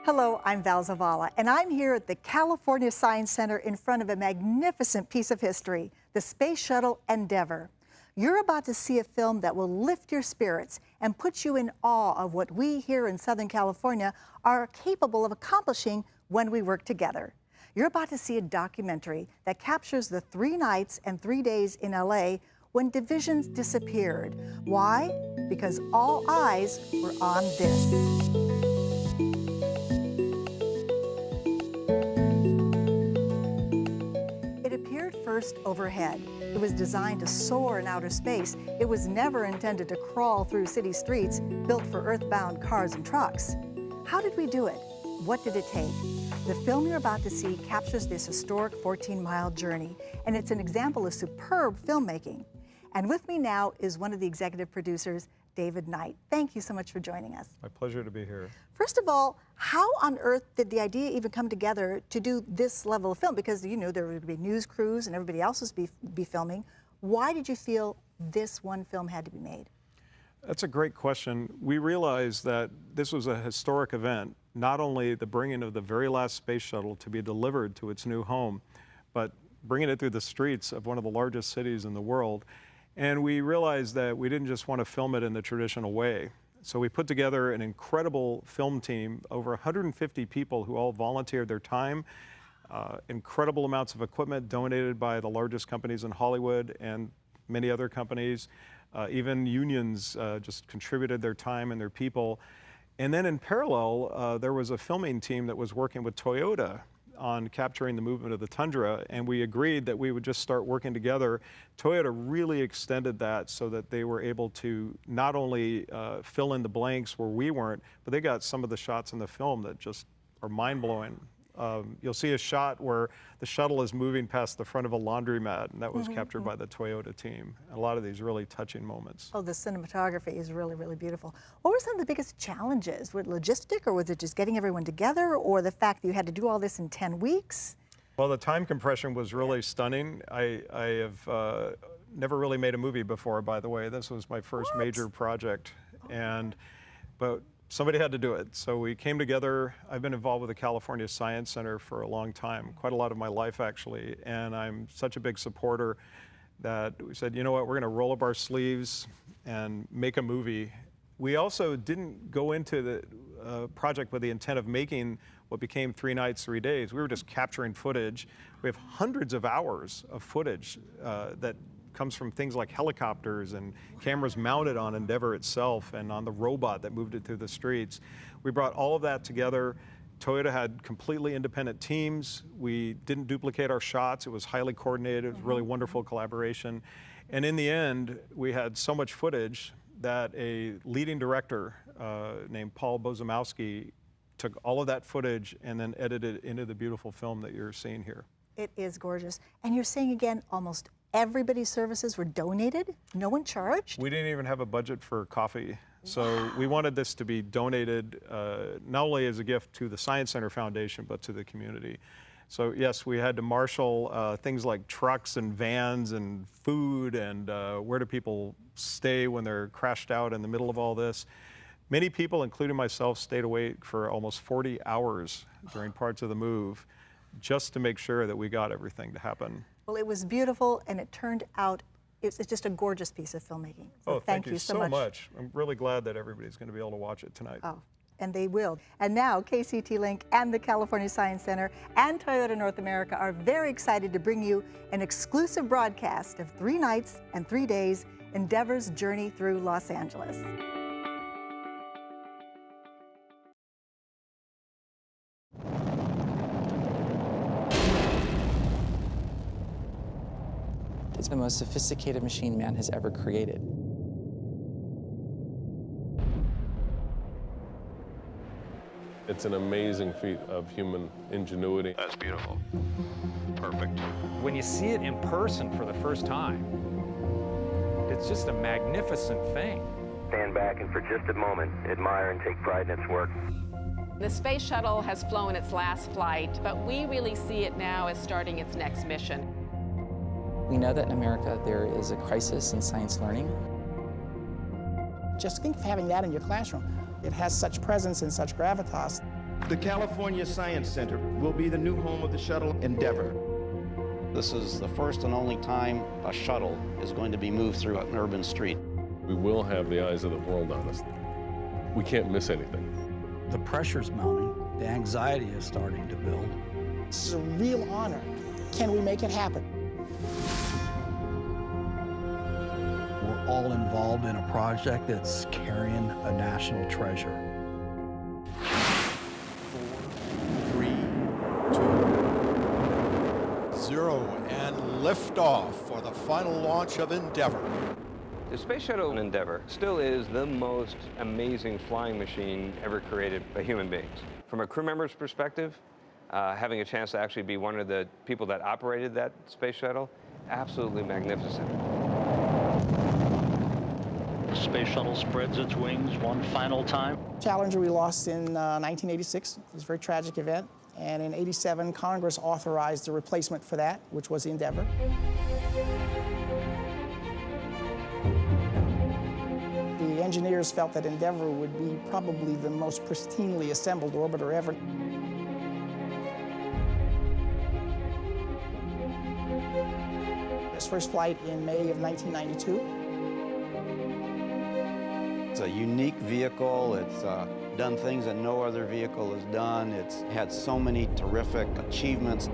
Hello, I'm Val Zavala, and I'm here at the California Science Center in front of a magnificent piece of history, the Space Shuttle Endeavour. You're about to see a film that will lift your spirits and put you in awe of what we here in Southern California are capable of accomplishing when we work together. You're about to see a documentary that captures the 3 nights and 3 days in LA when divisions disappeared. Why? Because all eyes were on this. It appeared first overhead. It was designed to soar in outer space. It was never intended to crawl through city streets built for earthbound cars and trucks. How did we do it? What did it take? The film you're about to see captures this historic 14-mile journey, and it's an example of superb filmmaking. And with me now is one of the executive producers, David Knight. Thank you so much for joining us. My pleasure to be here. First of all, how on earth did the idea even come together to do this level of film? Because you knew there would be news crews and everybody else would be filming. Why did you feel this one film had to be made? That's a great question. We realized that this was a historic event, not only the bringing of the very last space shuttle to be delivered to its new home, but bringing it through the streets of one of the largest cities in the world. And we realized that we didn't just want to film it in the traditional way. So we put together an incredible film team, over 150 people who all volunteered their time, incredible amounts of equipment donated by the largest companies in Hollywood and many other companies. Even unions just contributed their time and their people. And then in parallel, there was a filming team that was working with Toyota on capturing the movement of the tundra, and we agreed that we would just start working together. Toyota really extended that so that they were able to not only fill in the blanks where we weren't, but they got some of the shots in the film that just are mind-blowing. You'll see a shot where the shuttle is moving past the front of a laundromat, and that was captured by the Toyota team. A lot of these really touching moments. Oh, the cinematography is really, really beautiful. What were some of the biggest challenges? Was it logistic, or was it just getting everyone together, or the fact that you had to do all this in 10 weeks? Well, the time compression was really stunning. I have never really made a movie before, by the way. This was my first major project, but somebody had to do it. So we came together. I've been involved with the California Science Center for a long time, quite a lot of my life actually, and I'm such a big supporter that we said, you know what, we're gonna roll up our sleeves and make a movie. We also didn't go into the project with the intent of making what became 3 nights, 3 days. We were just capturing footage. We have hundreds of hours of footage that comes from things like helicopters and cameras mounted on Endeavour itself and on the robot that moved it through the streets. We brought all of that together. Toyota had completely independent teams. We didn't duplicate our shots. It was highly coordinated. It was really wonderful collaboration. And in the end, we had so much footage that a leading director named Paul Bozomowski took all of that footage and then edited it into the beautiful film that you're seeing here. It is gorgeous. And you're saying again, almost everybody's services were donated? No one charged? We didn't even have a budget for coffee. So we wanted this to be donated not only as a gift to the Science Center Foundation, but to the community. So yes, we had to marshal things like trucks and vans and food and where do people stay when they're crashed out in the middle of all this. Many people, including myself, stayed awake for almost 40 hours during parts of the move just to make sure that we got everything to happen. Well, it was beautiful, and it turned out, it's just a gorgeous piece of filmmaking. So thank you so much. I'm really glad that everybody's going to be able to watch it tonight. Oh, and they will. And now KCET Link and the California Science Center and Toyota North America are very excited to bring you an exclusive broadcast of 3 nights and 3 days, Endeavour's journey through Los Angeles. It's the most sophisticated machine man has ever created. It's an amazing feat of human ingenuity. That's beautiful. Perfect. When you see it in person for the first time, it's just a magnificent thing. Stand back and for just a moment, admire and take pride in its work. The Space Shuttle has flown its last flight, but we really see it now as starting its next mission. We know that in America there is a crisis in science learning. Just think of having that in your classroom. It has such presence and such gravitas. The California Science Center will be the new home of the shuttle Endeavour. This is the first and only time a shuttle is going to be moved through an urban street. We will have the eyes of the world on us. We can't miss anything. The pressure's mounting. The anxiety is starting to build. This is a real honor. Can we make it happen? We're all involved in a project that's carrying a national treasure. 4, 3, 2, 0, and liftoff for the final launch of Endeavour. The Space Shuttle Endeavour still is the most amazing flying machine ever created by human beings. From a crew member's perspective, having a chance to actually be one of the people that operated that space shuttle, absolutely magnificent. The space shuttle spreads its wings one final time. Challenger we lost in 1986. It was a very tragic event. And in '87, Congress authorized the replacement for that, which was the Endeavour. The engineers felt that Endeavour would be probably the most pristinely assembled orbiter ever. Its first flight in May of 1992. It's a unique vehicle. It's done things that no other vehicle has done. It's had so many terrific achievements.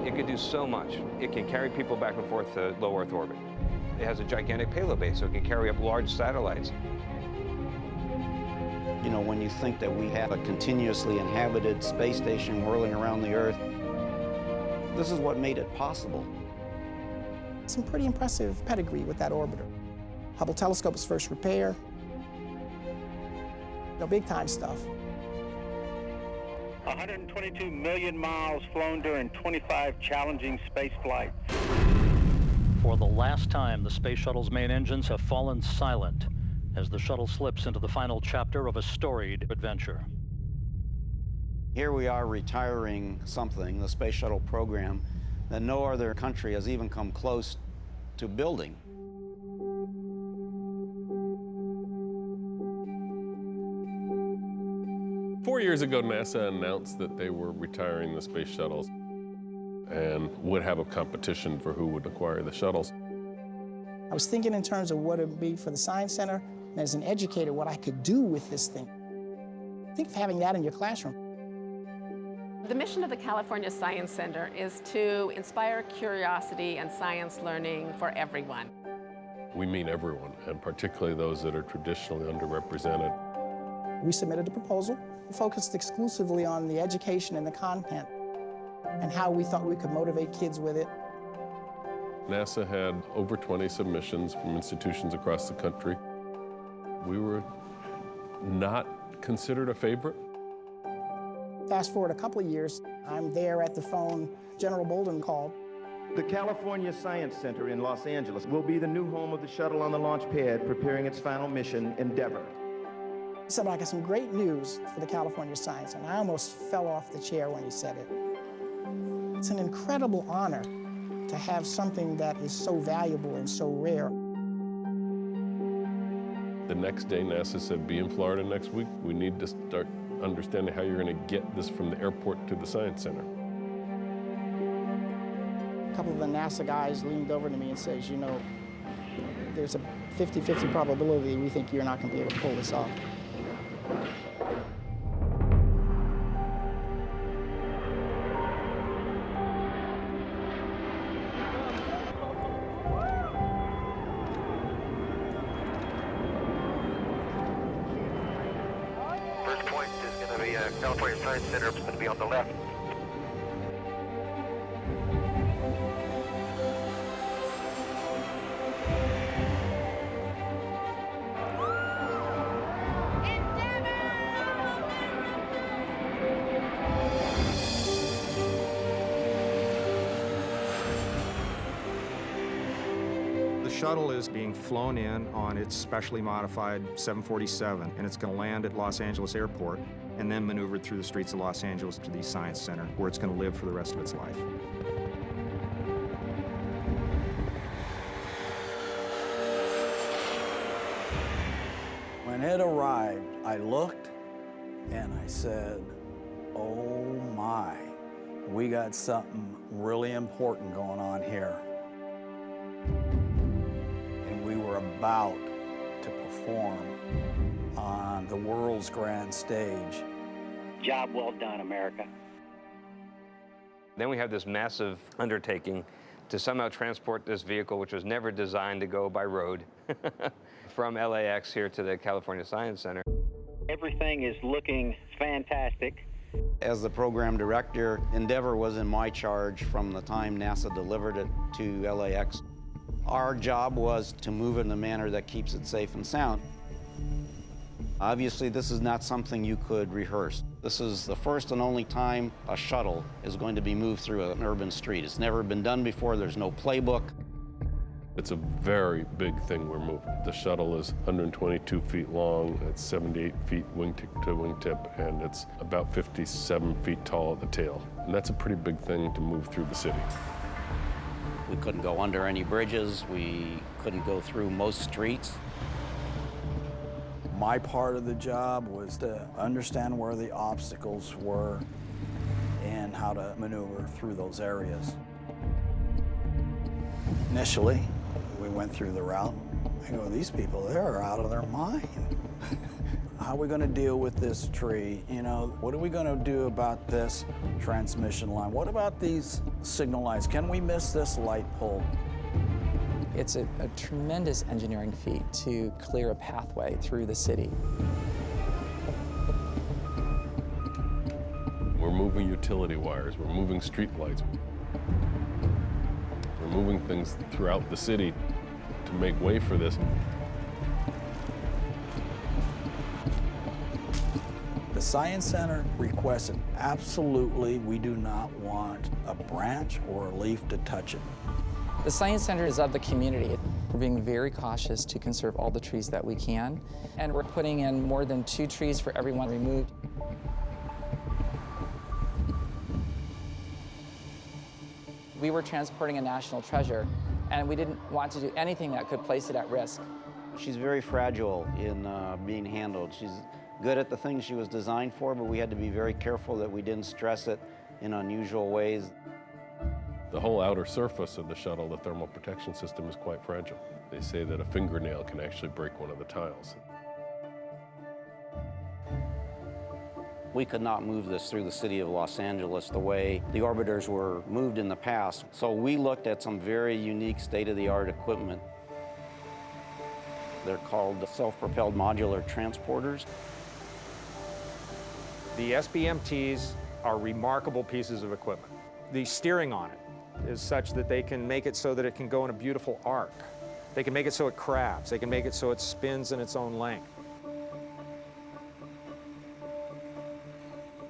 It could do so much. It can carry people back and forth to low Earth orbit. It has a gigantic payload base, so it can carry up large satellites. You know, when you think that we have a continuously inhabited space station whirling around the Earth, this is what made it possible. Some pretty impressive pedigree with that orbiter. Hubble telescope's first repair. No big-time stuff. 122 million miles flown during 25 challenging space flights. For the last time, the space shuttle's main engines have fallen silent as the shuttle slips into the final chapter of a storied adventure. Here we are retiring something, the space shuttle program, that no other country has even come close to building. Four years ago, NASA announced that they were retiring the space shuttles and would have a competition for who would acquire the shuttles. I was thinking in terms of what it would be for the Science Center, and as an educator, what I could do with this thing. Think of having that in your classroom. The mission of the California Science Center is to inspire curiosity and science learning for everyone. We mean everyone, and particularly those that are traditionally underrepresented. We submitted a proposal, focused exclusively on the education and the content, and how we thought we could motivate kids with it. NASA had over 20 submissions from institutions across the country. We were not considered a favorite. Fast forward a couple of years, I'm there at the phone. General Bolden called. The California Science Center in Los Angeles will be the new home of the shuttle on the launch pad, preparing its final mission, Endeavour. He said, I got some great news for the California Science Center. I almost fell off the chair when he said it. It's an incredible honor to have something that is so valuable and so rare. The next day, NASA said, be in Florida next week. We need to start understanding how you're going to get this from the airport to the Science Center. A couple of the NASA guys leaned over to me and says, you know, there's a 50-50 probability we think you're not going to be able to pull this off. First point is going to be California Science Center. It's going to be on the left. The shuttle is being flown in on its specially modified 747, and it's going to land at Los Angeles Airport and then maneuvered through the streets of Los Angeles to the Science Center, where it's going to live for the rest of its life. When it arrived, I looked and I said, oh my, we got something really important going on here. And we were about to perform on the world's grand stage. Job well done, America. Then we have this massive undertaking to somehow transport this vehicle, which was never designed to go by road, from LAX here to the California Science Center. Everything is looking fantastic. As the program director, Endeavour was in my charge from the time NASA delivered it to LAX. Our job was to move it in a manner that keeps it safe and sound. Obviously, this is not something you could rehearse. This is the first and only time a shuttle is going to be moved through an urban street. It's never been done before. There's no playbook. It's a very big thing we're moving. The shuttle is 122 feet long, it's 78 feet wingtip to wingtip, and it's about 57 feet tall at the tail. And that's a pretty big thing to move through the city. We couldn't go under any bridges. We couldn't go through most streets. My part of the job was to understand where the obstacles were and how to maneuver through those areas. Initially, we went through the route. I go, these people, they're out of their mind. How are we going to deal with this tree? You know, what are we going to do about this transmission line? What about these signal lines? Can we miss this light pole? It's a tremendous engineering feat to clear a pathway through the city. We're moving utility wires, we're moving street lights. We're moving things throughout the city to make way for this. The Science Center requested, absolutely, we do not want a branch or a leaf to touch it. The Science Center is of the community. We're being very cautious to conserve all the trees that we can, and we're putting in more than 2 trees for every one removed. We were transporting a national treasure, and we didn't want to do anything that could place it at risk. She's very fragile in being handled. She's good at the things she was designed for, but we had to be very careful that we didn't stress it in unusual ways. The whole outer surface of the shuttle, the thermal protection system, is quite fragile. They say that a fingernail can actually break one of the tiles. We could not move this through the city of Los Angeles the way the orbiters were moved in the past. So we looked at some very unique state-of-the-art equipment. They're called self-propelled modular transporters. The SBMTs are remarkable pieces of equipment. The steering on it is such that they can make it so that it can go in a beautiful arc. They can make it so it crabs. They can make it so it spins in its own length.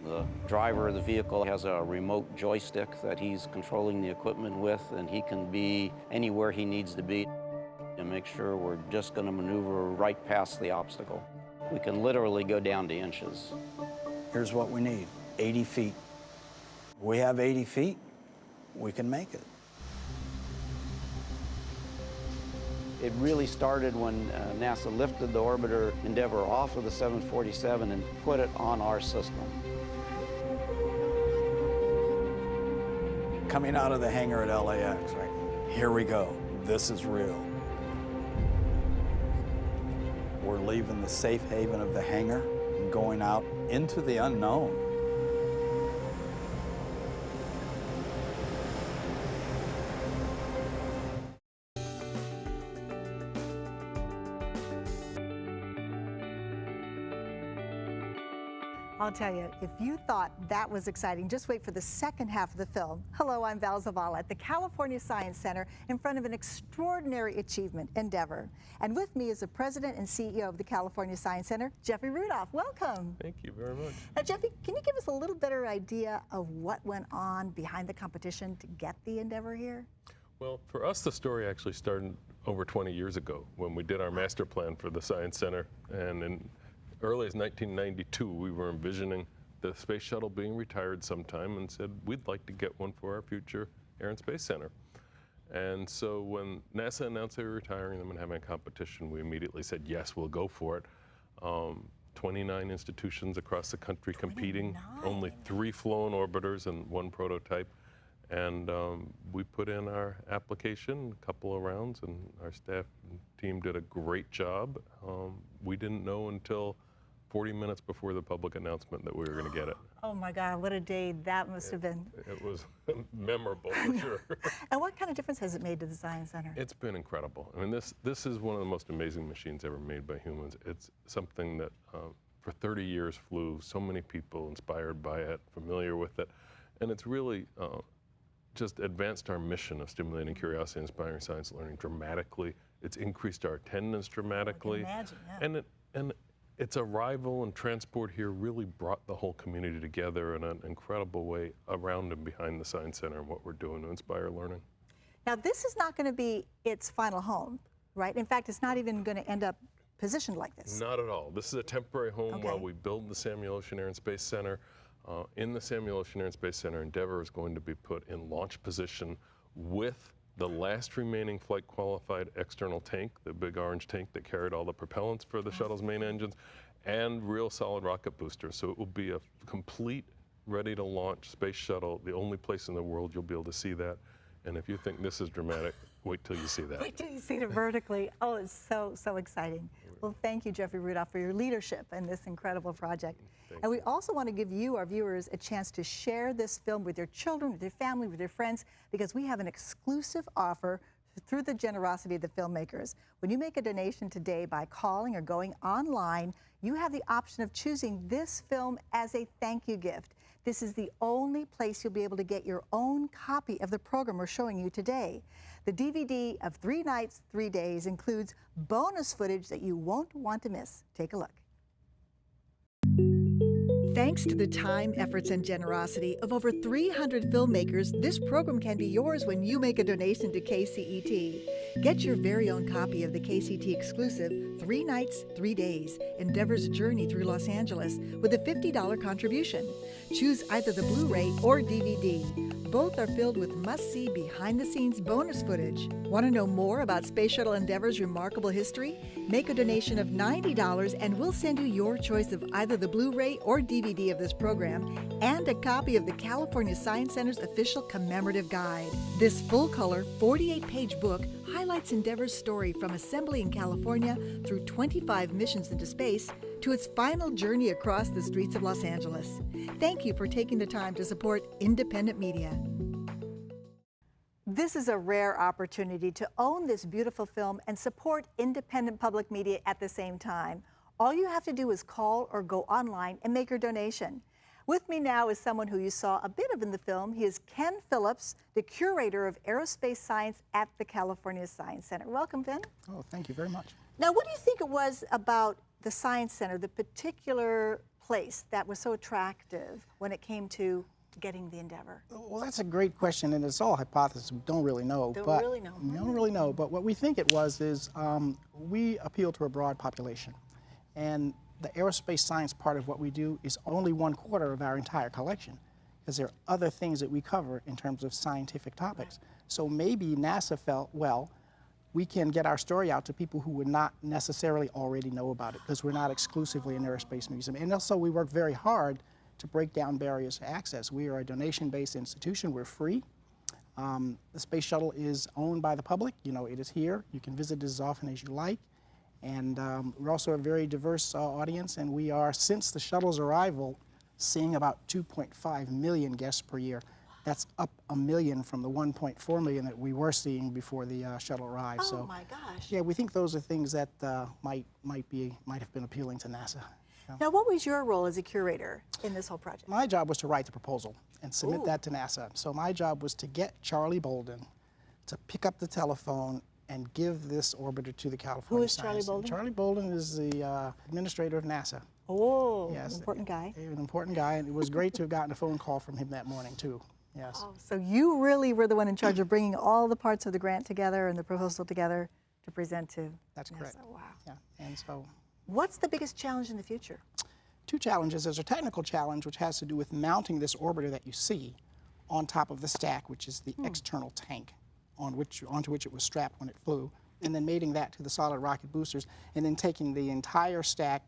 The driver of the vehicle has a remote joystick that he's controlling the equipment with, and he can be anywhere he needs to be to make sure we're just going to maneuver right past the obstacle. We can literally go down to inches. Here's what we need, 80 feet. We have 80 feet, we can make it. It really started when NASA lifted the orbiter Endeavour off of the 747 and put it on our system. Coming out of the hangar at LAX, right? Here we go, this is real. We're leaving the safe haven of the hangar and going out into the unknown. I'll tell you, if you thought that was exciting, just wait for the second half of the film. Hello, I'm Val Zavala at the California Science Center in front of an extraordinary achievement, Endeavour. And with me is the president and CEO of the California Science Center, Jeffrey Rudolph. Welcome. Thank you very much. Now, Jeffrey, can you give us a little better idea of what went on behind the competition to get the Endeavour here? Well, for us, the story actually started over 20 years ago when we did our master plan for the Science Center. And in early as 1992, we were envisioning the Space Shuttle being retired sometime and said, we'd like to get one for our future Air and Space Center. And so when NASA announced they were retiring them and having a competition, we immediately said, yes, we'll go for it. 29 institutions across the country competing, only 3 flown orbiters and 1 prototype. And we put in our application, a couple of rounds, and our staff and team did a great job. We didn't know until 40 minutes before the public announcement that we were going to get it. Oh my God, what a day that must have been. It was memorable for sure. And what kind of difference has it made to the Science Center? It's been incredible. I mean, this is one of the most amazing machines ever made by humans. It's something that for 30 years flew, so many people inspired by it, familiar with it, and it's really just advanced our mission of stimulating curiosity and inspiring science learning dramatically. It's increased our attendance dramatically. I can imagine, yeah. And its arrival and transport here really brought the whole community together in an incredible way around and behind the Science Center and what we're doing to inspire learning. Now, this is not going to be its final home, right? In fact, it's not even going to end up positioned like this. Not at all. This is a temporary home while we build the Samuel Ocean Air and Space Center. In the Samuel Ocean Air and Space Center, Endeavour is going to be put in launch position with the last remaining flight qualified external tank, the big orange tank that carried all the propellants for the shuttle's main engines, and real solid rocket boosters. So it will be a complete, ready to launch space shuttle, the only place in the world you'll be able to see that. And if you think this is dramatic, wait till you see that. Wait till you see it vertically. Oh, it's so exciting. Well, thank you, Jeffrey Rudolph, for your leadership in this incredible project. And we also want to give you, our viewers, a chance to share this film with your children, with your family, with your friends, because we have an exclusive offer through the generosity of the filmmakers. When you make a donation today by calling or going online, you have the option of choosing this film as a thank you gift. This is the only place you'll be able to get your own copy of the program we're showing you today. The DVD of 3 Nights, 3 Days includes bonus footage that you won't want to miss. Take a look. Thanks to the time, efforts, and generosity of over 300 filmmakers, this program can be yours when you make a donation to KCET. Get your very own copy of the KCET exclusive 3 Nights, 3 Days, Endeavor's Journey Through Los Angeles with a $50 contribution. Choose either the Blu-ray or DVD. Both are filled with must-see behind-the-scenes bonus footage. Want to know more about Space Shuttle Endeavor's remarkable history? Make a donation of $90 and we'll send you your choice of either the Blu-ray or DVD of this program and a copy of the California Science Center's official commemorative guide. This full-color, 48-page book highlights Endeavor's story from assembly in California through 25 missions into space to its final journey across the streets of Los Angeles. Thank you for taking the time to support independent media. This is a rare opportunity to own this beautiful film and support independent public media at the same time. All you have to do is call or go online and make your donation. With me now is someone who you saw a bit of in the film. He is Ken Phillips, the curator of aerospace science at the California Science Center. Welcome, Ken. Oh, thank you very much. Now, what do you think it was about the Science Center, the particular place that was so attractive when it came to getting the Endeavour? Well, that's a great question, and it's all hypothesis. We don't really know. Don't really know. We don't really know, but what we think it was is we appeal to a broad population. And the aerospace science part of what we do is only 1/4 of our entire collection, because there are other things that we cover in terms of scientific topics. So maybe NASA felt, well, we can get our story out to people who would not necessarily already know about it, because we're not exclusively an aerospace museum. And also we work very hard to break down barriers to access. We are a donation-based institution. We're free. The Space Shuttle is owned by the public. You know, it is here. You can visit it as often as you like. And we're also a very diverse audience, and we are, since the shuttle's arrival, seeing about 2.5 million guests per year. That's up 1 million from the 1.4 million that we were seeing before the shuttle arrived. Oh, so, my gosh. Yeah, we think those are things that might have been appealing to NASA. Yeah. Now, what was your role as a curator in this whole project? My job was to write the proposal and submit that to NASA. So my job was to get Charlie Bolden to pick up the telephone and give this orbiter to the California Who is Science Charlie Center. Bolden? Charlie Bolden is the administrator of NASA. Oh, yes, an important guy. An important guy, and it was great to have gotten a phone call from him that morning, too. Yes. Oh, so you really were the one in charge of bringing all the parts of the grant together and the proposal together to present to That's NASA. correct. Wow. Yeah, and so. What's the biggest challenge in the future? 2 challenges. There's a technical challenge which has to do with mounting this orbiter that you see on top of the stack, which is the external tank onto which it was strapped when it flew, and then mating that to the solid rocket boosters, and then taking the entire stack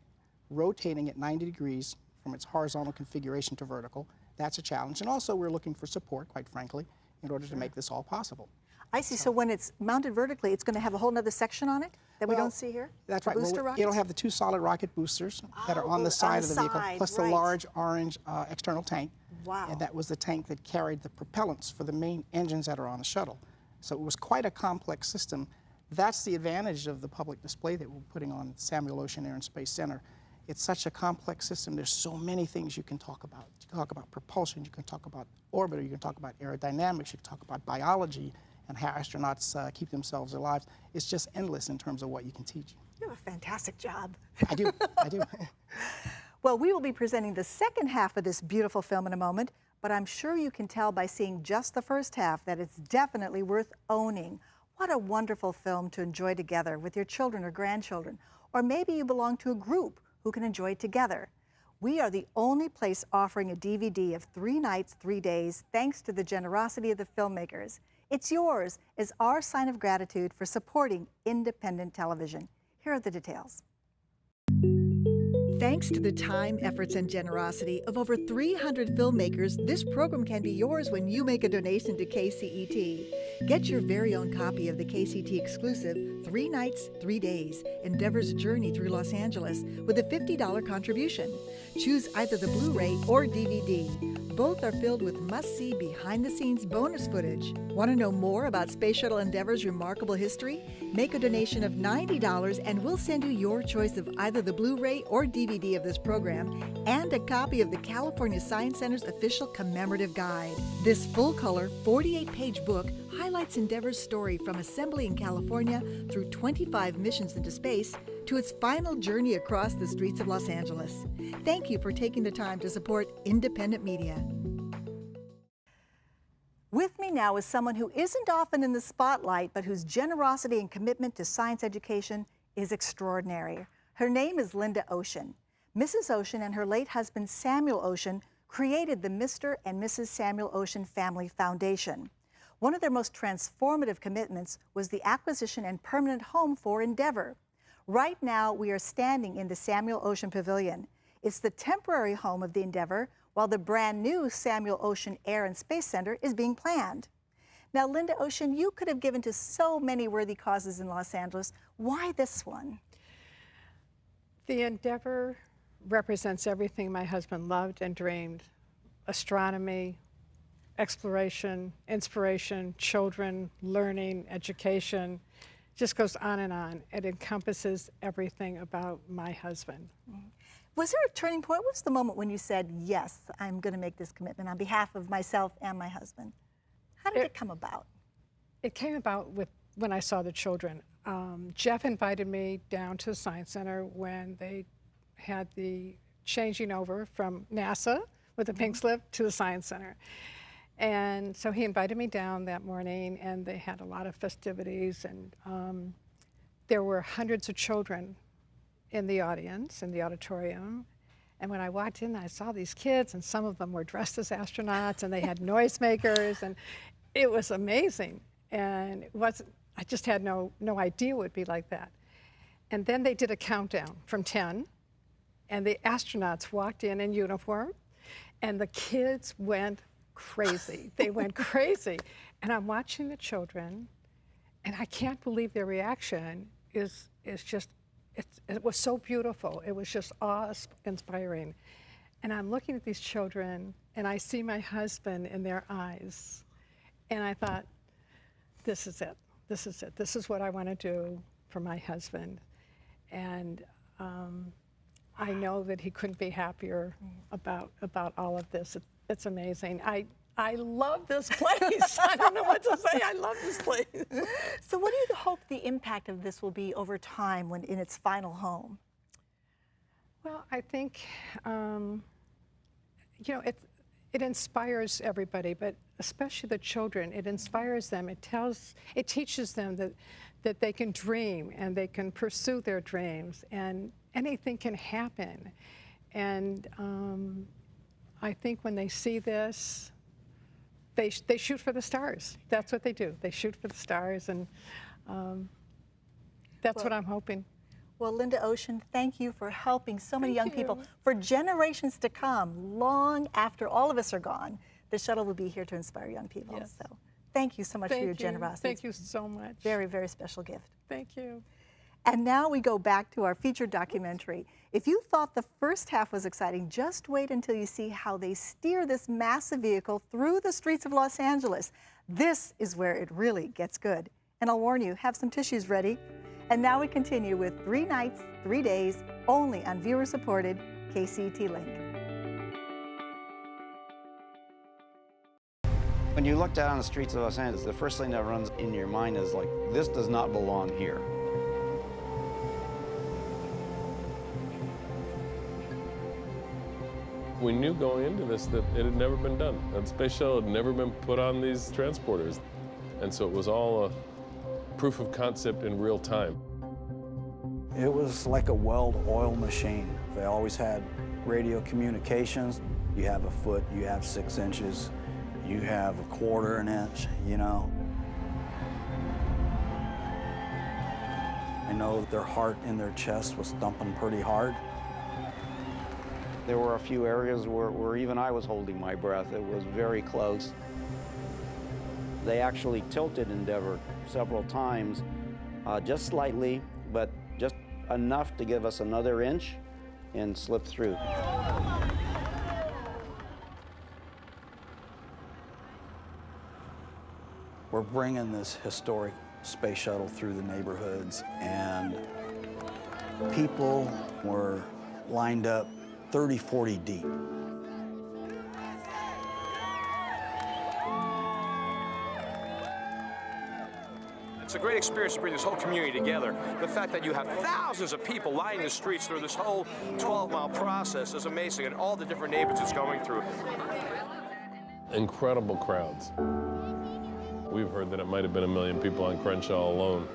rotating at 90 degrees from its horizontal configuration to vertical. That's a challenge. And also we're looking for support, quite frankly, in order to make this all possible. I see. So when it's mounted vertically, it's going to have a whole other section on it that we don't see here? That's The right. booster Well, rockets? it'll have the 2 solid rocket boosters that are on the side of the vehicle, plus the large orange external tank. Wow. And that was the tank that carried the propellants for the main engines that are on the shuttle. So it was quite a complex system. That's the advantage of the public display that we're putting on Samuel Oshin Air and Space Center. It's such a complex system. There's so many things you can talk about. You can talk about propulsion, you can talk about orbiter, you can talk about aerodynamics, you can talk about biology, and how astronauts keep themselves alive. It's just endless in terms of what you can teach. You have a fantastic job. I do, I do. Well, we will be presenting the second half of this beautiful film in a moment, but I'm sure you can tell by seeing just the first half that it's definitely worth owning. What a wonderful film to enjoy together with your children or grandchildren, or maybe you belong to a group who can enjoy it together. We are the only place offering a DVD of 3 nights, 3 days, thanks to the generosity of the filmmakers. It's yours as our sign of gratitude for supporting independent television. Here are the details. Thanks to the time, efforts, and generosity of over 300 filmmakers, this program can be yours when you make a donation to KCET. Get your very own copy of the KCET exclusive 3 nights, 3 days, Endeavor's Journey Through Los Angeles with a $50 contribution. Choose either the Blu-ray or DVD. Both are filled with must-see behind-the-scenes bonus footage. Want to know more about Space Shuttle Endeavor's remarkable history? Make a donation of $90 and we'll send you your choice of either the Blu-ray or DVD of this program and a copy of the California Science Center's official commemorative guide. This full-color, 48-page book highlights Endeavor's story from assembly in California through 25 missions into space to its final journey across the streets of Los Angeles. Thank you for taking the time to support independent media. With me now is someone who isn't often in the spotlight, but whose generosity and commitment to science education is extraordinary. Her name is Linda Oshin. Mrs. Oshin and her late husband Samuel Oshin created the Mr. and Mrs. Samuel Oshin Family Foundation. One of their most transformative commitments was the acquisition and permanent home for Endeavour. Right now, we are standing in the Samuel Oshin Pavilion. It's the temporary home of the Endeavour, while the brand new Samuel Oshin Air and Space Center is being planned. Now, Linda Oshin, you could have given to so many worthy causes in Los Angeles. Why this one? The Endeavour represents everything my husband loved and dreamed: astronomy, exploration, inspiration, children, learning, education. Just goes on and on. It encompasses everything about my husband. Was there a turning point? What was the moment when you said, yes, I'm going to make this commitment on behalf of myself and my husband? How did it come about? It came about when I saw the children. Jeff invited me down to the Science Center when they had the changing over from NASA with the pink slip to the Science Center. And so he invited me down that morning, and they had a lot of festivities, and there were hundreds of children in the audience, in the auditorium. And when I walked in, I saw these kids, and some of them were dressed as astronauts, and they had noisemakers, and it was amazing. And I just had no idea it would be like that. And then they did a countdown from 10, and the astronauts walked in uniform, and the kids went crazy. They went crazy. And I'm watching the children, and I can't believe their reaction is just, it was so beautiful. It was just awe-inspiring. And I'm looking at these children, and I see my husband in their eyes. And I thought, this is it. This is it. This is what I want to do for my husband. And I know that he couldn't be happier about all of this. It's amazing. I love this place. I don't know what to say. I love this place. So what do you hope the impact of this will be over time when in its final home? Well, I think, you know, it inspires everybody, but especially the children. It inspires them. It teaches them that they can dream and they can pursue their dreams, and anything can happen. And I think when they see this, they shoot for the stars. That's what they do. They shoot for the stars, and that's what I'm hoping. Well, Linda Ocean, thank you for helping so many young people you. for generations to come, long after all of us are gone. The shuttle will be here to inspire young people. Yes. So thank you so much for your generosity. Thank you so much. Very, very special gift. Thank you. And now we go back to our featured documentary. If you thought the first half was exciting, just wait until you see how they steer this massive vehicle through the streets of Los Angeles. This is where it really gets good. And I'll warn you, have some tissues ready. And now we continue with 3 nights, 3 days, only on viewer-supported KCET Link. When you look down on the streets of Los Angeles, the first thing that runs in your mind is like, this does not belong here. We knew going into this that it had never been done. The Space Shuttle had never been put on these transporters. And so it was all a proof of concept in real time. It was like a well-oiled machine. They always had radio communications. You have a foot, you have 6 inches, you have a 1/4 inch, you know. I know their heart in their chest was thumping pretty hard. There were a few areas where even I was holding my breath. It was very close. They actually tilted Endeavour several times, just slightly, but just enough to give us another inch and slip through. We're bringing this historic space shuttle through the neighborhoods, and people were lined up 30, 40 deep. It's a great experience to bring this whole community together. The fact that you have thousands of people lining the streets through this whole 12-mile process is amazing, and all the different neighborhoods it's going through. Incredible crowds. We've heard that it might have been 1 million people on Crenshaw alone.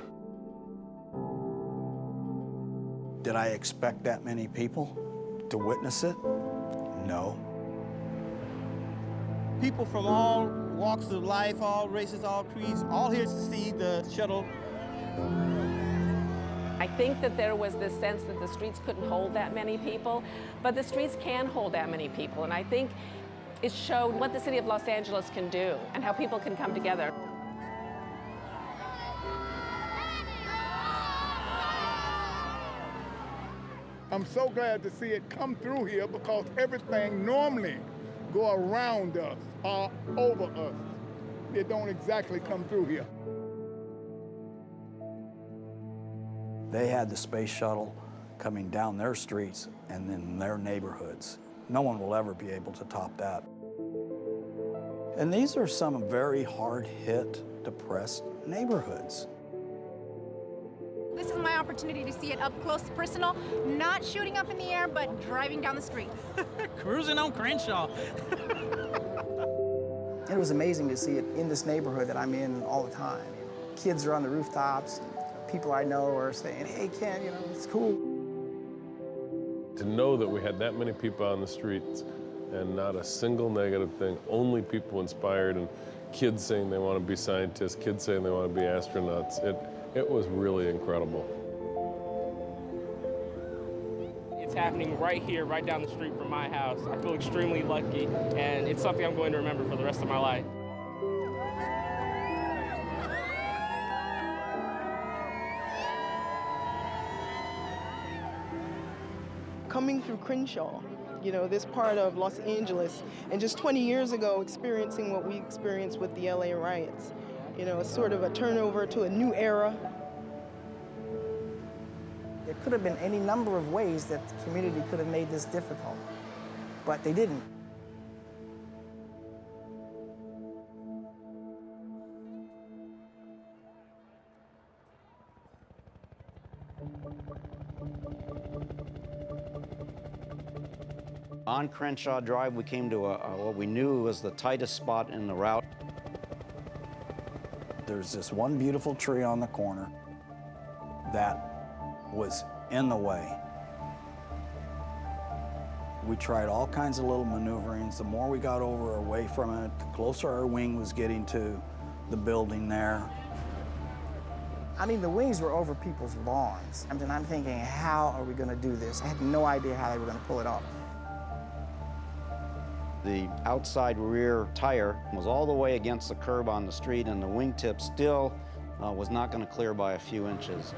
Did I expect that many people to witness it? No. People from all walks of life, all races, all creeds, all here to see the shuttle. I think that there was this sense that the streets couldn't hold that many people, but the streets can hold that many people, and I think it showed what the city of Los Angeles can do and how people can come together. I'm so glad to see it come through here, because everything normally go around us or over us. It don't exactly come through here. They had the space shuttle coming down their streets and in their neighborhoods. No one will ever be able to top that. And these are some very hard-hit, depressed neighborhoods. This is my opportunity to see it up close, personal, not shooting up in the air, but driving down the street. Cruising on Crenshaw. It was amazing to see it in this neighborhood that I'm in all the time. Kids are on the rooftops. People I know are saying, hey, Ken, you know, it's cool. To know that we had that many people on the streets and not a single negative thing, only people inspired, and kids saying they want to be scientists, kids saying they want to be astronauts, it was really incredible. It's happening right here, right down the street from my house. I feel extremely lucky, and it's something I'm going to remember for the rest of my life. Coming through Crenshaw, you know, this part of Los Angeles, and just 20 years ago experiencing what we experienced with the LA riots. You know, it's sort of a turnover to a new era. There could have been any number of ways that the community could have made this difficult, but they didn't. On Crenshaw Drive, we came to what we knew was the tightest spot in the route. There's this one beautiful tree on the corner that was in the way. We tried all kinds of little maneuverings. The more we got over away from it, the closer our wing was getting to the building there. I mean, the wings were over people's lawns. And I'm thinking, how are we going to do this? I had no idea how they were going to pull it off. The outside rear tire was all the way against the curb on the street, and the wingtip still was not going to clear by a few inches.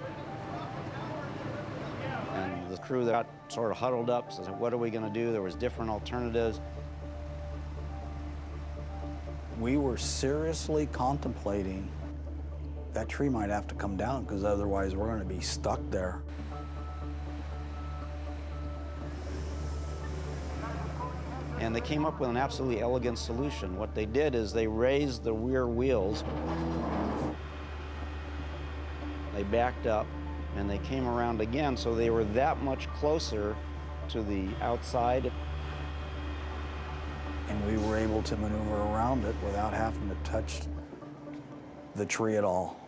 And the crew that got sort of huddled up said, what are we going to do? There was different alternatives. We were seriously contemplating that tree might have to come down because otherwise we're going to be stuck there. And they came up with an absolutely elegant solution. What they did is they raised the rear wheels. They backed up and they came around again, so they were that much closer to the outside. And we were able to maneuver around it without having to touch the tree at all.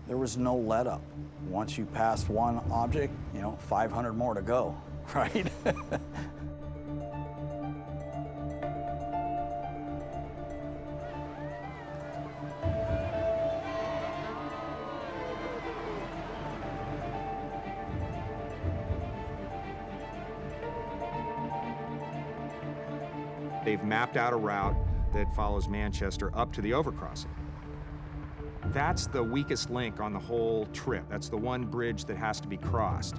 There was no let up. Once you passed one object, 500 more to go, right? They've mapped out a route that follows Manchester up to the overcrossing. That's the weakest link on the whole trip. That's the one bridge that has to be crossed.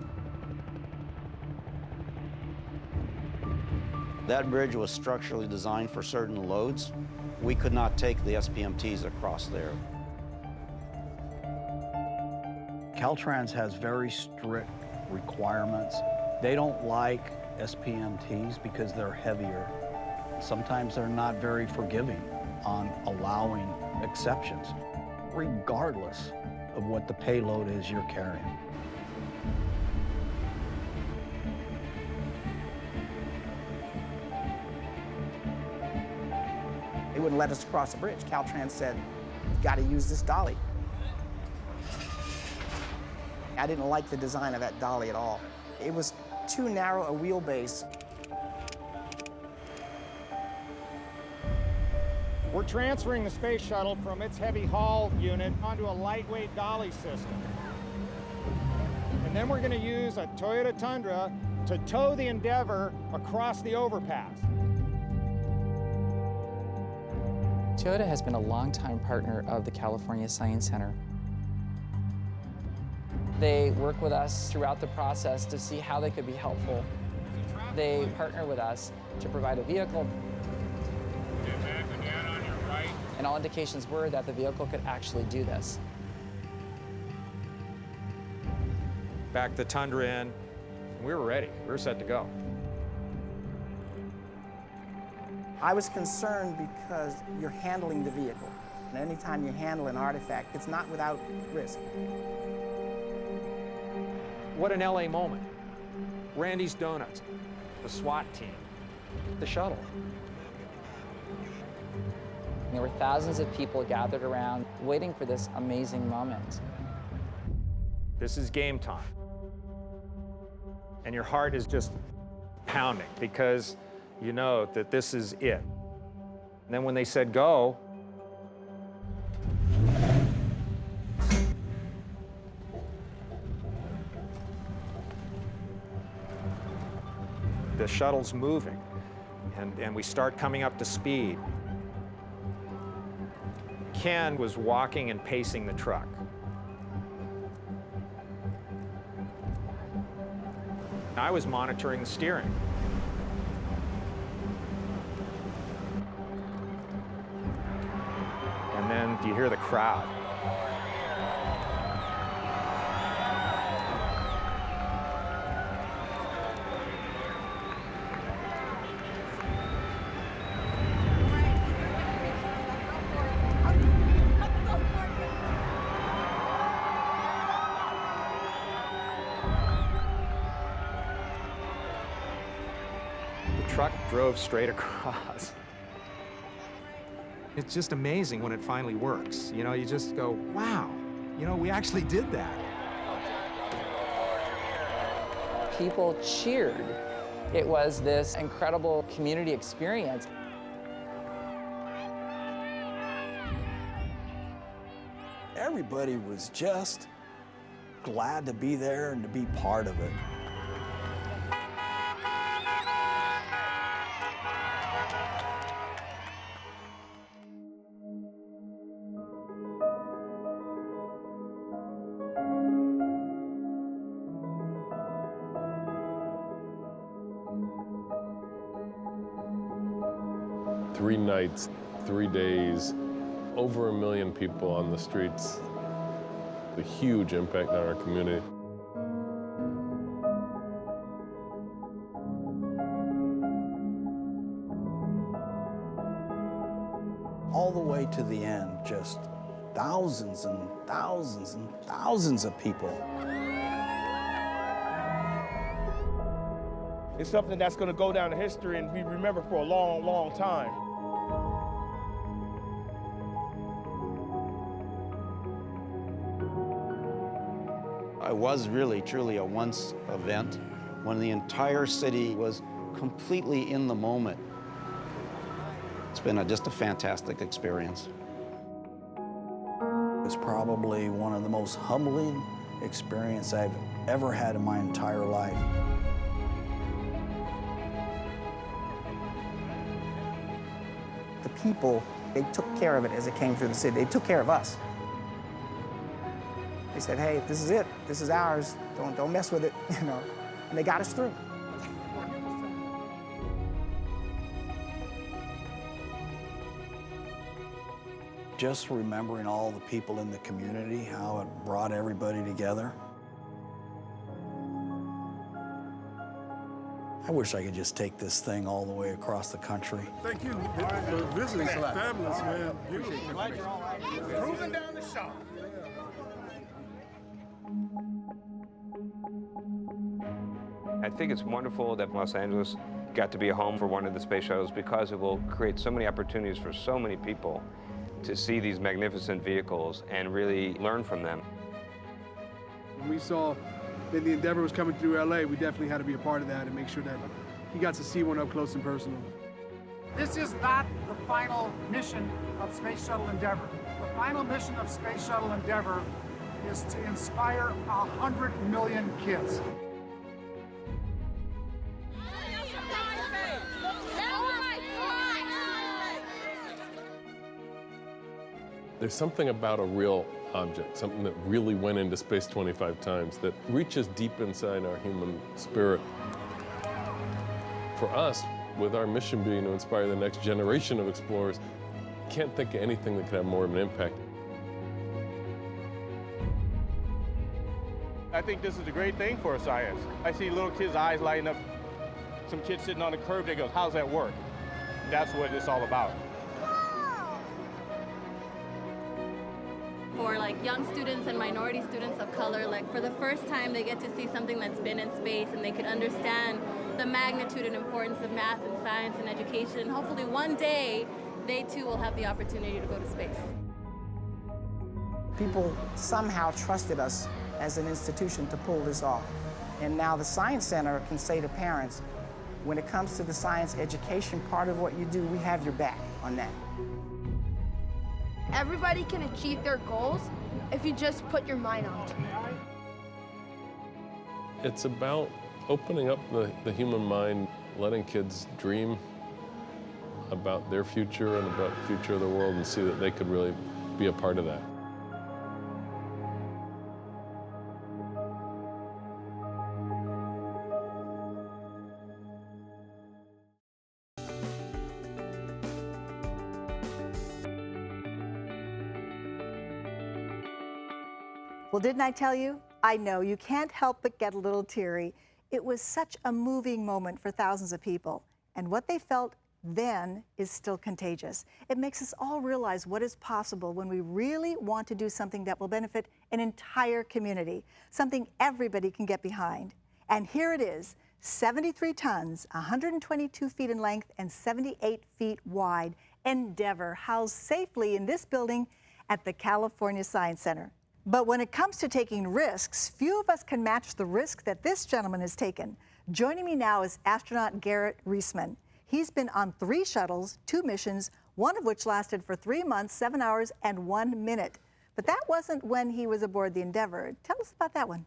That bridge was structurally designed for certain loads. We could not take the SPMTs across there. Caltrans has very strict requirements. They don't like SPMTs because they're heavier. Sometimes they're not very forgiving on allowing exceptions, regardless of what the payload is you're carrying. They wouldn't let us cross the bridge. Caltrans said, "You got to use this dolly." I didn't like the design of that dolly at all. It was too narrow a wheelbase. We're transferring the Space Shuttle from its heavy haul unit onto a lightweight dolly system. And then we're going to use a Toyota Tundra to tow the Endeavour across the overpass. Toyota has been a longtime partner of the California Science Center. They work with us throughout the process to see how they could be helpful. They partner with us to provide a vehicle. And all indications were that the vehicle could actually do this. Back the Tundra in, we were ready. We were set to go. I was concerned because you're handling the vehicle. And anytime you handle an artifact, it's not without risk. What an LA moment. Randy's Donuts, the SWAT team, the shuttle. There were thousands of people gathered around waiting for this amazing moment. This is game time. And your heart is just pounding because you know that this is it. And then when they said go, the shuttle's moving and we start coming up to speed. Ken was walking and pacing the truck. I was monitoring the steering. And then you hear the crowd. Truck drove straight across. It's just amazing when it finally works. You know, you just go, wow, we actually did that. People cheered. It was this incredible community experience. Everybody was just glad to be there and to be part of it. Three nights, 3 days, over 1 million people on the streets. A huge impact on our community. All the way to the end, just thousands and thousands and thousands of people. It's something that's going to go down in history and be remembered for a long, long time. It was really, truly a once event when the entire city was completely in the moment. It's been just a fantastic experience. It's probably one of the most humbling experiences I've ever had in my entire life. The people, they took care of it as it came through the city. They took care of us. They said, hey, this is it. This is ours. Don't mess with it, you know. And they got us through. Just remembering all the people in the community, how it brought everybody together. I wish I could just take this thing all the way across the country. Thank you for visiting. Fabulous, man. Beautiful. Glad you're all right. Cruising down the shop. I think it's wonderful that Los Angeles got to be a home for one of the space shuttles because it will create so many opportunities for so many people to see these magnificent vehicles and really learn from them. When we saw that the Endeavour was coming through LA, we definitely had to be a part of that and make sure that he got to see one up close and personal. This is not the final mission of Space Shuttle Endeavour. The final mission of Space Shuttle Endeavour is to inspire 100 million kids. There's something about a real object, something that really went into space 25 times, that reaches deep inside our human spirit. For us, with our mission being to inspire the next generation of explorers, can't think of anything that could have more of an impact. I think this is a great thing for science. I see little kids' eyes lighting up. Some kids sitting on the curb, they go, how's that work? That's what it's all about. For like young students and minority students of color, like for the first time they get to see something that's been in space and they can understand the magnitude and importance of math and science and education. And hopefully one day they too will have the opportunity to go to space. People somehow trusted us as an institution to pull this off. And now the Science Center can say to parents, when it comes to the science education part of what you do, we have your back on that. Everybody can achieve their goals if you just put your mind on it. It's about opening up the human mind, letting kids dream about their future and about the future of the world and see that they could really be a part of that. Well, didn't I tell you? I know, you can't help but get a little teary. It was such a moving moment for thousands of people, and what they felt then is still contagious. It makes us all realize what is possible when we really want to do something that will benefit an entire community, something everybody can get behind. And here it is, 73 tons, 122 feet in length, and 78 feet wide, Endeavour, housed safely in this building at the California Science Center. But when it comes to taking risks, few of us can match the risk that this gentleman has taken. Joining me now is astronaut Garrett Reisman. He's been on 3 shuttles, 2 missions, one of which lasted for 3 months, 7 hours, and 1 minute. But that wasn't when he was aboard the Endeavour. Tell us about that one.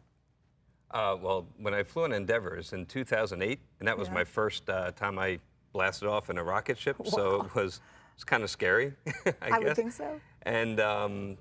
Well, when I flew on Endeavours in 2008, and that was my first time I blasted off in a rocket ship, so it was kind of scary, I guess. Would think so. And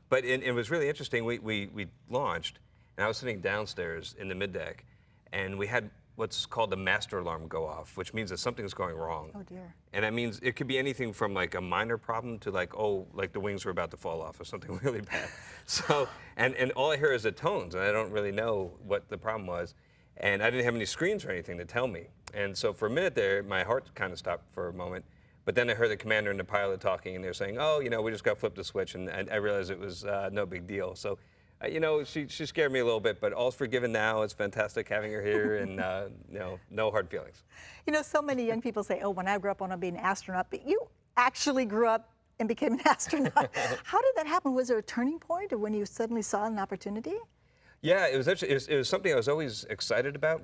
but it was really interesting. We launched, and I was sitting downstairs in the middeck, and we had what's called the master alarm go off, which means that something's going wrong. Oh dear. And that means it could be anything from like a minor problem to like, oh, like the wings were about to fall off or something really bad. So, and all I hear is the tones, and I don't really know what the problem was. And I didn't have any screens or anything to tell me. And so for a minute there, my heart kind of stopped for a moment. But then I heard the commander and the pilot talking, and they're saying, oh, you know, we just got to flip the switch. And I realized it was no big deal. So, you know, she scared me a little bit, but all's forgiven now. It's fantastic having her here, and, you know, no hard feelings. You know, so many young people say, oh, when I grew up, I want to be an astronaut. But you actually grew up and became an astronaut. How did that happen? Was there a turning point, or when you suddenly saw an opportunity? Yeah, it was actually, it was something I was always excited about.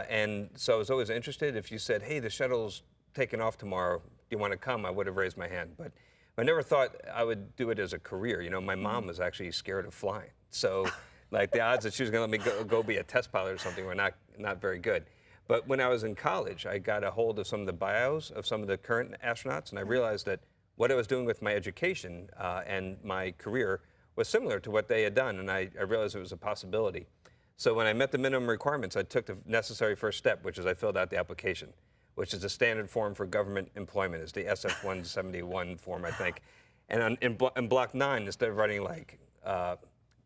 And so I was always interested. If you said, hey, the shuttle's taking off tomorrow, do you want to come? I would have raised my hand. But I never thought I would do it as a career. You know, my mom was actually scared of flying. So like the odds that she was going to let me go be a test pilot or something were not very good. But when I was in college, I got a hold of some of the bios of some of the current astronauts, and I realized that what I was doing with my education and my career was similar to what they had done, and I realized it was a possibility. So when I met the minimum requirements, I took the necessary first step, which is I filled out the application, which is the standard form for government employment. It's the SF-171 form, I think. And in block 9, instead of writing like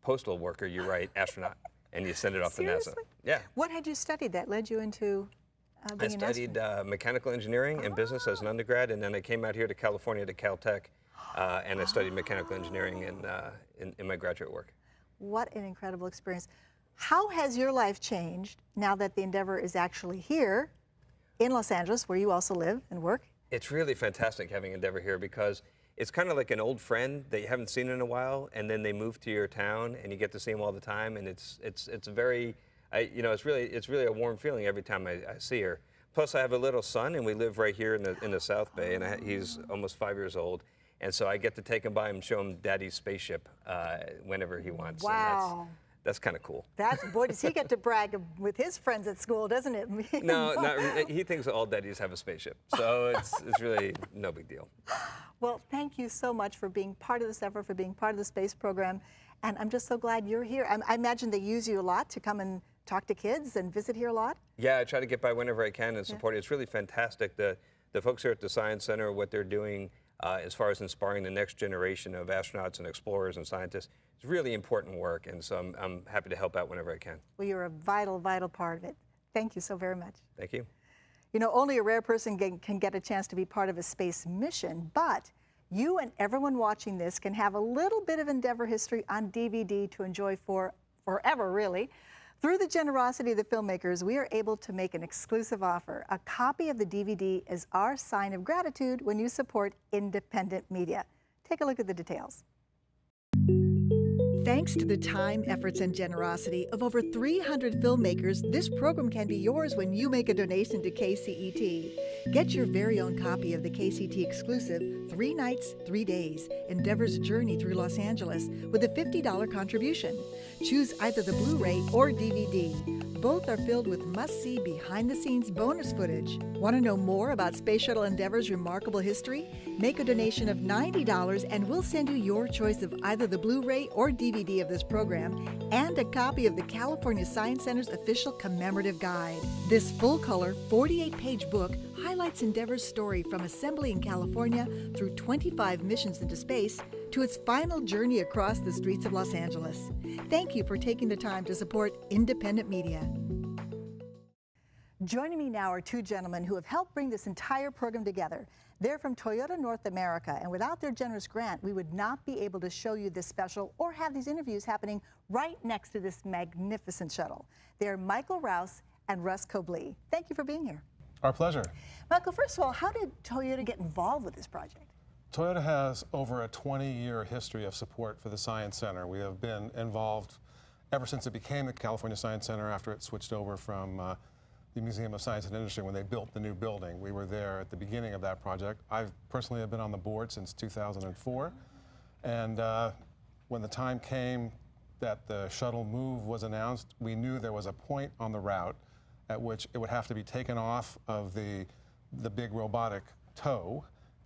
postal worker, you write astronaut, and you send it off to NASA. Yeah. What had you studied that led you into being an astronaut? I studied mechanical engineering and business as an undergrad, and then I came out here to California to Caltech, and I studied mechanical engineering in my graduate work. What an incredible experience. How has your life changed now that the Endeavour is actually here in Los Angeles, where you also live and work? It's really fantastic having Endeavour here because it's kind of like an old friend that you haven't seen in a while, and then they move to your town, and you get to see them all the time, and it's very, you know, it's really a warm feeling every time I see her. Plus, I have a little son, and we live right here in the South Bay, and he's almost 5 years old, and so I get to take him by and show him Daddy's spaceship whenever he wants. Wow. And that's kind of cool. Boy, does he get to brag with his friends at school, doesn't it? No, he thinks all daddies have a spaceship, so it's really no big deal. Well, thank you so much for being part of this effort, for being part of the space program, and I'm just so glad you're here. I imagine they use you a lot to come and talk to kids and visit here a lot? Yeah, I try to get by whenever I can and support it. It's really fantastic. The folks here at the Science Center, what they're doing as far as inspiring the next generation of astronauts and explorers and scientists, it's really important work, and so I'm happy to help out whenever I can. Well, you're a vital, vital part of it. Thank you so very much. Thank you. You know, only a rare person can get a chance to be part of a space mission, but you and everyone watching this can have a little bit of Endeavour history on DVD to enjoy forever, really. Through the generosity of the filmmakers, we are able to make an exclusive offer. A copy of the DVD is our sign of gratitude when you support independent media. Take a look at the details. Thanks to the time, efforts, and generosity of over 300 filmmakers, this program can be yours when you make a donation to KCET. Get your very own copy of the KCET exclusive 3 Nights, 3 Days, Endeavour's Journey Through Los Angeles with a $50 contribution. Choose either the Blu-ray or DVD. Both are filled with must-see behind-the-scenes bonus footage. Want to know more about Space Shuttle Endeavour's remarkable history? Make a donation of $90 and we'll send you your choice of either the Blu-ray or DVD of this program and a copy of the California Science Center's official commemorative guide. This full-color, 48-page book highlights Endeavour's story from assembly in California through 25 missions into space to its final journey across the streets of Los Angeles. Thank you for taking the time to support independent media. Joining me now are 2 gentlemen who have helped bring this entire program together. They're from Toyota North America, and without their generous grant, we would not be able to show you this special or have these interviews happening right next to this magnificent shuttle. They're Michael Rouse and Russ Cobley. Thank you for being here. Our pleasure. Michael, first of all, how did Toyota get involved with this project? Toyota has over a 20-year history of support for the Science Center. We have been involved ever since it became the California Science Center after it switched over from the Museum of Science and Industry when they built the new building. We were there at the beginning of that project. I personally have been on the board since 2004. And when the time came that the shuttle move was announced, we knew there was a point on the route at which it would have to be taken off of the big robotic tow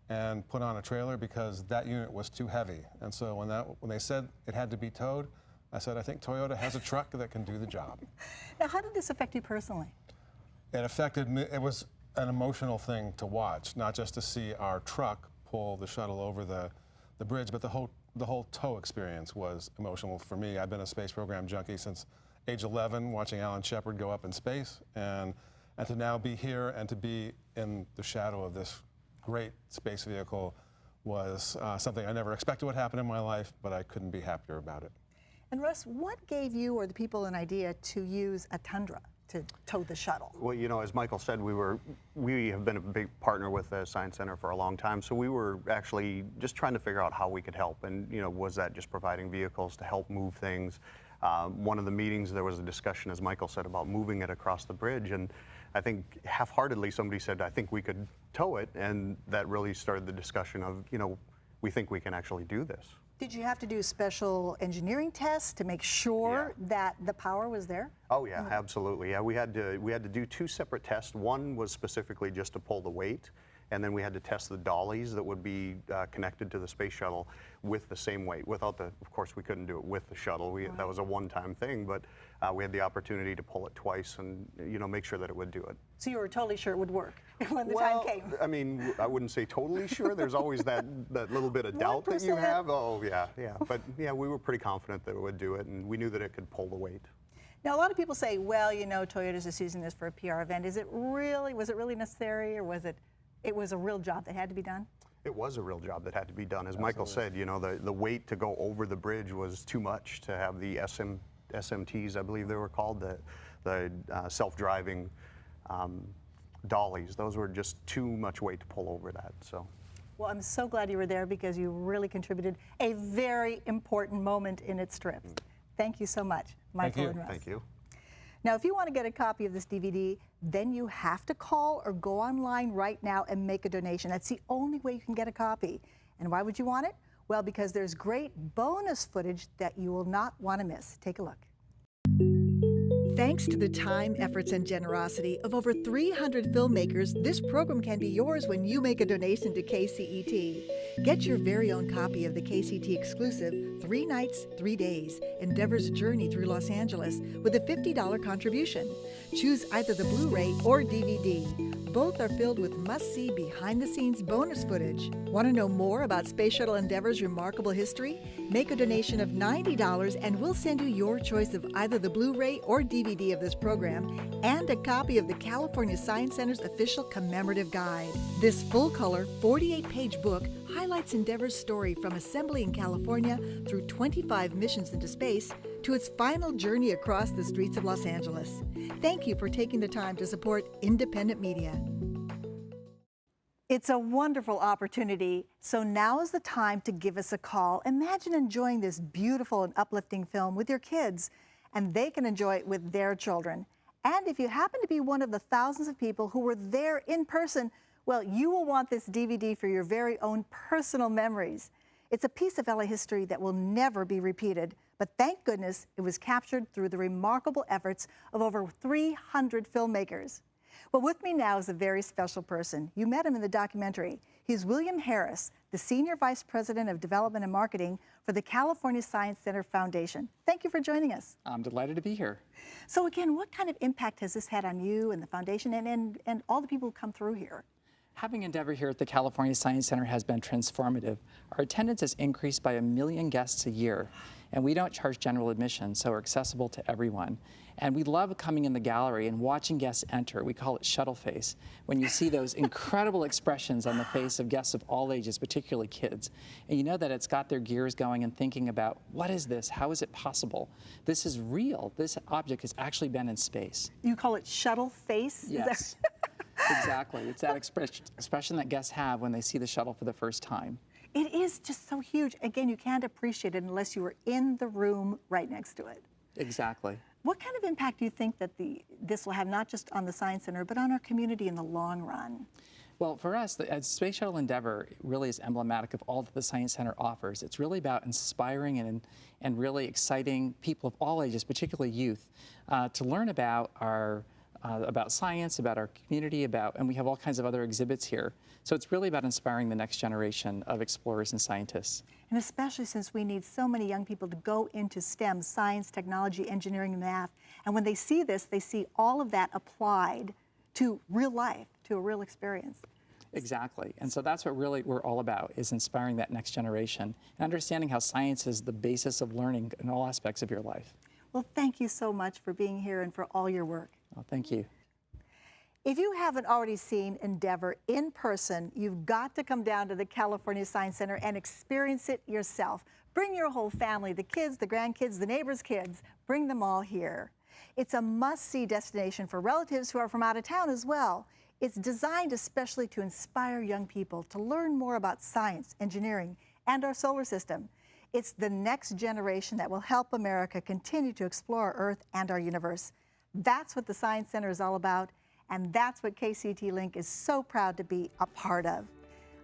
and put on a trailer because that unit was too heavy. And so when they said it had to be towed, I said, I think Toyota has a truck that can do the job. Now, how did this affect you personally? It affected me. It was an emotional thing to watch, not just to see our truck pull the shuttle over the bridge, but the whole tow experience was emotional for me. I've been a space program junkie since age 11, watching Alan Shepard go up in space, and to now be here and to be in the shadow of this great space vehicle was something I never expected would happen in my life, but I couldn't be happier about it. And Russ, what gave you or the people an idea to use a Tundra to tow the shuttle? Well, you know, as Michael said, we have been a big partner with the Science Center for a long time, so we were actually just trying to figure out how we could help. And, you know, was that just providing vehicles to help move things? One of the meetings, there was a discussion, as Michael said, about moving it across the bridge. And I think half-heartedly somebody said, I think we could tow it. And that really started the discussion of, you know, we think we can actually do this. Did you have to do special engineering tests to make sure that the power was there? Oh yeah, absolutely. Yeah, we had to do two separate tests. One was specifically just to pull the weight, and then we had to test the dollies that would be connected to the space shuttle with the same weight. Without of course, we couldn't do it with the shuttle. That was a one-time thing, but we had the opportunity to pull it twice and, you know, make sure that it would do it. So you were totally sure it would work when the time came? I mean, I wouldn't say totally sure. There's always that little bit of doubt that you have. Oh yeah. But yeah, we were pretty confident that it would do it, and we knew that it could pull the weight. Now, a lot of people say, well, you know, Toyota's just using this for a PR event. Was it really necessary, or was it was a real job that had to be done? It was a real job that had to be done. As Michael said, you know, the weight to go over the bridge was too much to have the SMTs, I believe they were called, the self-driving dollies. Those were just too much weight to pull over that. So. Well, I'm so glad you were there because you really contributed a very important moment in its trip. Thank you so much, Michael and Russ. Thank you. Now, if you want to get a copy of this DVD, then you have to call or go online right now and make a donation. That's the only way you can get a copy. And why would you want it? Well, because there's great bonus footage that you will not want to miss. Take a look. Thanks to the time, efforts, and generosity of over 300 filmmakers, this program can be yours when you make a donation to KCET. Get your very own copy of the KCET exclusive 3 Nights, 3 Days, Endeavor's Journey Through Los Angeles with a $50 contribution. Choose either the Blu-ray or DVD. Both are filled with must-see behind-the-scenes bonus footage. Want to know more about Space Shuttle Endeavor's remarkable history? Make a donation of $90 and we'll send you your choice of either the Blu-ray or DVD of this program and a copy of the California Science Center's official commemorative guide. This full-color, 48-page book highlights Endeavor's story from assembly in California through 25 missions into space to its final journey across the streets of Los Angeles. Thank you for taking the time to support independent media. It's a wonderful opportunity, so now is the time to give us a call. Imagine enjoying this beautiful and uplifting film with your kids, and they can enjoy it with their children. And if you happen to be one of the thousands of people who were there in person, well, you will want this DVD for your very own personal memories. It's a piece of LA history that will never be repeated, but thank goodness it was captured through the remarkable efforts of over 300 filmmakers. Well, with me now is a very special person. You met him in the documentary. He's William Harris, the Senior Vice President of Development and Marketing for the California Science Center Foundation. Thank you for joining us. I'm delighted to be here. So again, what kind of impact has this had on you and the foundation and all the people who come through here? Having Endeavour here at the California Science Center has been transformative. Our attendance has increased by 1 million guests a year, and we don't charge general admission, so we're accessible to everyone. And we love coming in the gallery and watching guests enter. We call it shuttle face. When you see those incredible expressions on the face of guests of all ages, particularly kids, and you know that it's got their gears going and thinking about, what is this? How is it possible? This is real. This object has actually been in space. You call it shuttle face? Yes. Exactly. It's that expression that guests have when they see the shuttle for the first time. It is just so huge. Again, you can't appreciate it unless you were in the room right next to it. Exactly. What kind of impact do you think that this will have not just on the Science Center, but on our community in the long run? Well, for us, the Space Shuttle Endeavour really is emblematic of all that the Science Center offers. It's really about inspiring and really exciting people of all ages, particularly youth, to learn about about science, about our community, and we have all kinds of other exhibits here. So it's really about inspiring the next generation of explorers and scientists. And especially since we need so many young people to go into STEM, science, technology, engineering, and math. And when they see this, they see all of that applied to real life, to a real experience. Exactly. And so that's what really we're all about, is inspiring that next generation and understanding how science is the basis of learning in all aspects of your life. Well, thank you so much for being here and for all your work. Well, thank you. If you haven't already seen Endeavour in person, you've got to come down to the California Science Center and experience it yourself. Bring your whole family, the kids, the grandkids, the neighbors' kids, bring them all here. It's a must-see destination for relatives who are from out of town as well. It's designed especially to inspire young people to learn more about science, engineering, and our solar system. It's the next generation that will help America continue to explore our Earth and our universe. That's what the Science Center is all about, and that's what KCET Link is so proud to be a part of.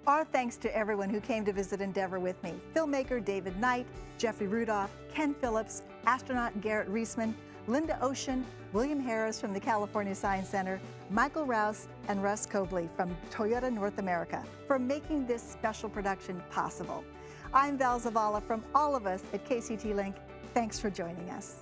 Our thanks to everyone who came to visit Endeavour with me. Filmmaker David Knight, Jeffrey Rudolph, Ken Phillips, astronaut Garrett Reisman, Linda Ocean, William Harris from the California Science Center, Michael Rouse, and Russ Cobley from Toyota North America for making this special production possible. I'm Val Zavala from all of us at KCET Link. Thanks for joining us.